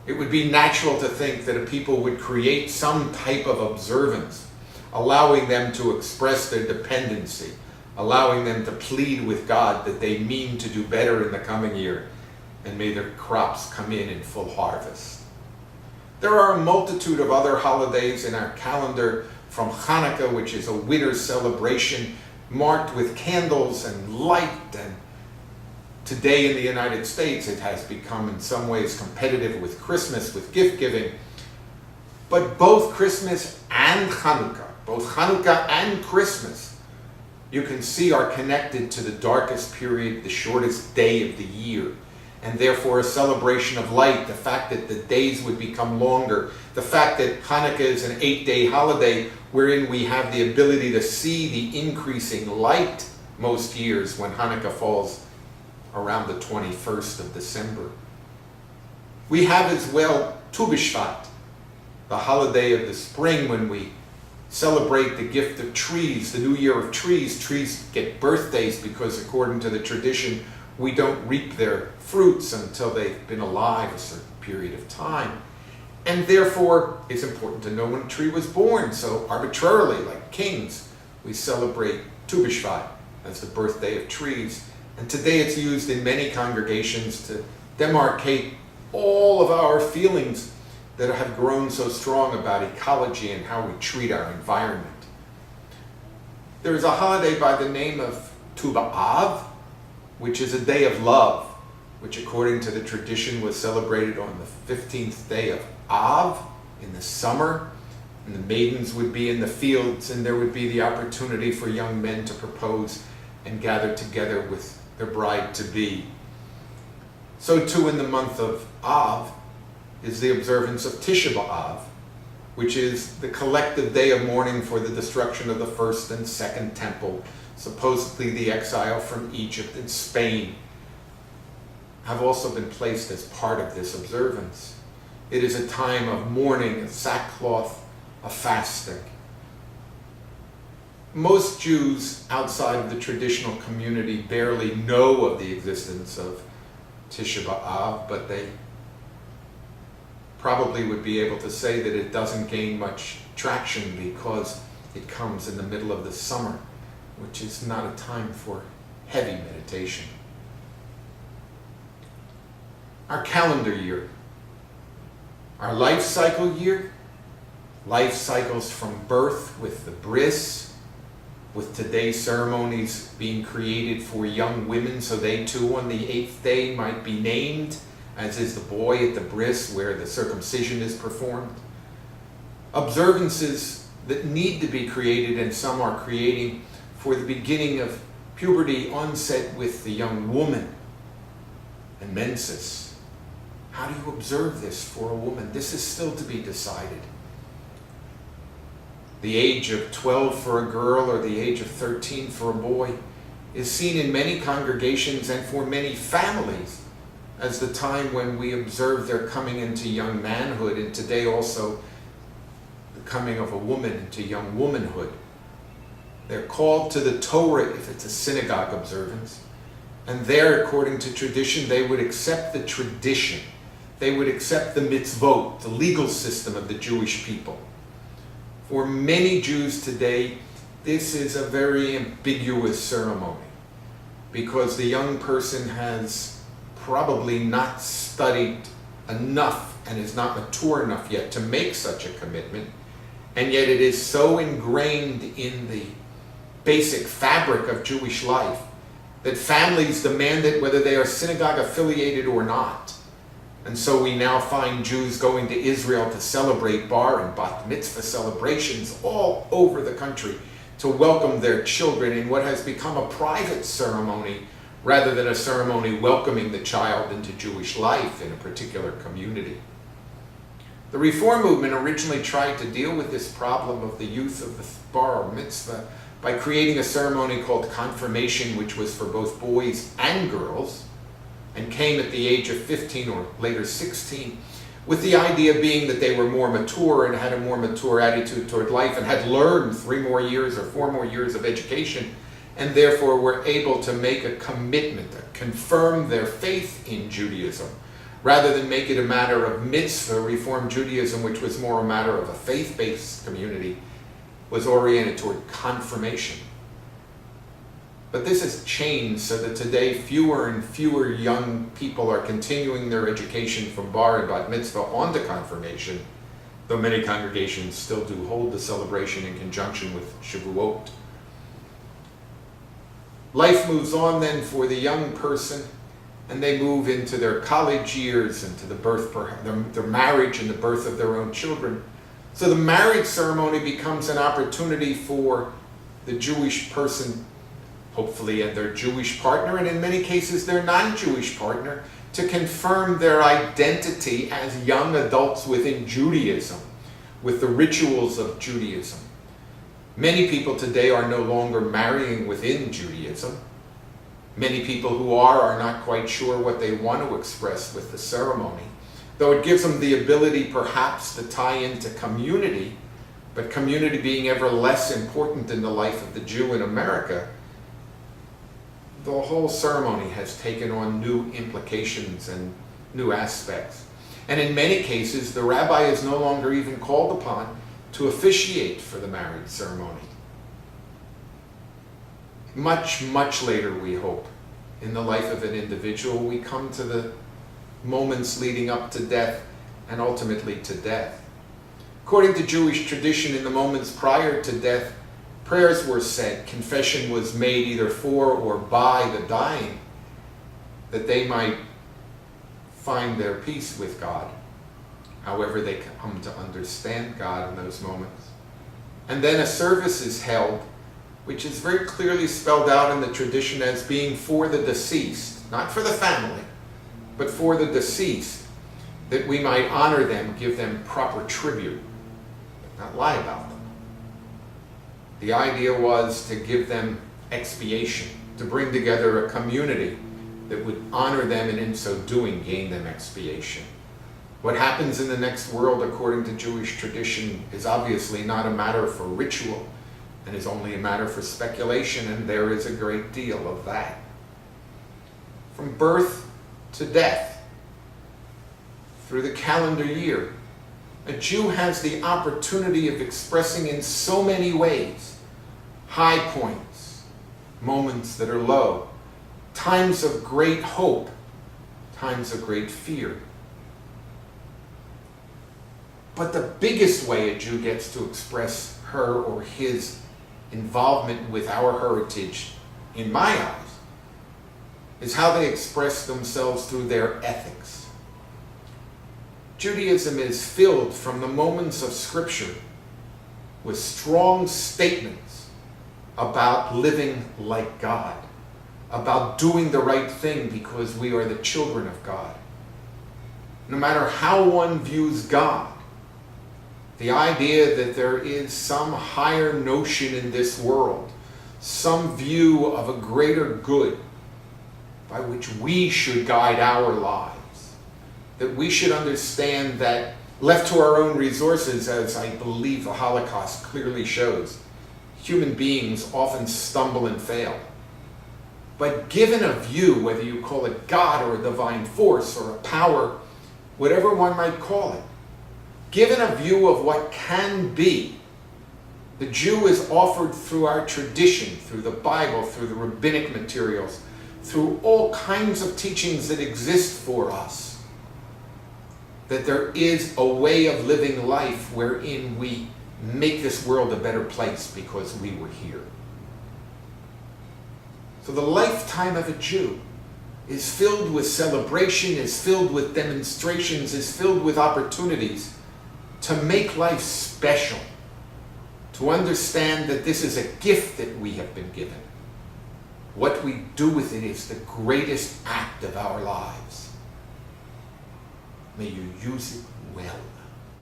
It would be natural to think that a people would create some type of observance, allowing them to express their dependency, allowing them to plead with God that they mean to do better in the coming year, and may their crops come in full harvest. There are a multitude of other holidays in our calendar, from Hanukkah, which is a winter celebration marked with candles and light, and today in the United States it has become in some ways competitive with Christmas, with gift giving. But both Christmas and Hanukkah, both Hanukkah and Christmas, you can see are connected to the darkest period, the shortest day of the year, and therefore a celebration of light, the fact that the days would become longer, the fact that Hanukkah is an 8-day holiday wherein we have the ability to see the increasing light most years when Hanukkah falls around the 21st of December. We have as well Tu B'Shvat, the holiday of the spring when we celebrate the gift of trees, the new year of trees. Trees get birthdays because according to the tradition, we don't reap their fruits until they've been alive a certain period of time. And therefore, it's important to know when a tree was born. So arbitrarily, like kings, we celebrate Tu B'Shvat as the birthday of trees. And today it's used in many congregations to demarcate all of our feelings that have grown so strong about ecology and how we treat our environment. There is a holiday by the name of Tu B'Av, which is a day of love, which according to the tradition was celebrated on the 15th day of Av in the summer, and the maidens would be in the fields, and there would be the opportunity for young men to propose and gather together with their bride-to-be. So too in the month of Av is the observance of Tisha B'Av, which is the collective day of mourning for the destruction of the first and second temple, supposedly the exile from Egypt and Spain, have also been placed as part of this observance. It is a time of mourning, of sackcloth, of fasting. Most Jews outside of the traditional community barely know of the existence of Tisha B'Av, but they probably would be able to say that it doesn't gain much traction because it comes in the middle of the summer, which is not a time for heavy meditation. Our calendar year, our life cycle year, life cycles from birth with the bris, with today's ceremonies being created for young women so they too on the 8th day might be named, as is the boy at the bris where the circumcision is performed. Observances that need to be created, and some are creating for the beginning of puberty onset with the young woman and menses. How do you observe this for a woman? This is still to be decided. The age of 12 for a girl or the age of 13 for a boy is seen in many congregations and for many families as the time when we observe their coming into young manhood, and today also the coming of a woman into young womanhood. They're called to the Torah if it's a synagogue observance, and there, according to tradition, they would accept the tradition. They would accept the mitzvot, the legal system of the Jewish people. For many Jews today, this is a very ambiguous ceremony because the young person has probably not studied enough and is not mature enough yet to make such a commitment, and yet it is so ingrained in the basic fabric of Jewish life that families demand it whether they are synagogue affiliated or not. And so we now find Jews going to Israel to celebrate bar and bat mitzvah celebrations all over the country to welcome their children in what has become a private ceremony rather than a ceremony welcoming the child into Jewish life in a particular community. The Reform movement originally tried to deal with this problem of the youth of the bar or mitzvah by creating a ceremony called confirmation, which was for both boys and girls, and came at the age of 15 or later 16, with the idea being that they were more mature and had a more mature attitude toward life and had learned 3 more years or 4 more years of education, and therefore were able to make a commitment, to confirm their faith in Judaism, Rather than make it a matter of mitzvah, Reform Judaism, which was more a matter of a faith-based community, was oriented toward confirmation. But this has changed so that today fewer and fewer young people are continuing their education from bar and bat mitzvah on to confirmation, though many congregations still do hold the celebration in conjunction with Shavuot. Life moves on then for the young person, and they move into their college years, into the birth, their marriage and the birth of their own children. So the marriage ceremony becomes an opportunity for the Jewish person, hopefully, and their Jewish partner, and in many cases their non-Jewish partner, to confirm their identity as young adults within Judaism, with the rituals of Judaism. Many people today are no longer marrying within Judaism. Many people who are not quite sure what they want to express with the ceremony, though it gives them the ability perhaps to tie into community, but community being ever less important in the life of the Jew in America, the whole ceremony has taken on new implications and new aspects. And in many cases, the rabbi is no longer even called upon to officiate for the marriage ceremony. Much, much later, we hope, in the life of an individual, we come to the moments leading up to death and ultimately to death. According to Jewish tradition, in the moments prior to death, prayers were said, confession was made either for or by the dying, that they might find their peace with God, however they come to understand God in those moments. And then a service is held, which is very clearly spelled out in the tradition as being for the deceased, not for the family, but for the deceased, that we might honor them, give them proper tribute, but not lie about them. The idea was to give them expiation, to bring together a community that would honor them and in so doing gain them expiation. What happens in the next world according to Jewish tradition is obviously not a matter for ritual and is only a matter for speculation, and there is a great deal of that. From birth to death, through the calendar year, a Jew has the opportunity of expressing in so many ways high points, moments that are low, times of great hope, times of great fear. But the biggest way a Jew gets to express her or his involvement with our heritage, in my eyes, is how they express themselves through their ethics. Judaism is filled from the moments of Scripture with strong statements about living like God, about doing the right thing because we are the children of God. No matter how one views God, the idea that there is some higher notion in this world, some view of a greater good by which we should guide our lives, that we should understand that left to our own resources, as I believe the Holocaust clearly shows, human beings often stumble and fail. But given a view, whether you call it God or a divine force or a power, whatever one might call it, given a view of what can be, the Jew is offered through our tradition, through the Bible, through the rabbinic materials, through all kinds of teachings that exist for us, that there is a way of living life wherein we make this world a better place because we were here. So the lifetime of a Jew is filled with celebration, is filled with demonstrations, is filled with opportunities to make life special, to understand that this is a gift that we have been given. What we do with it is the greatest act of our lives. May you use it well.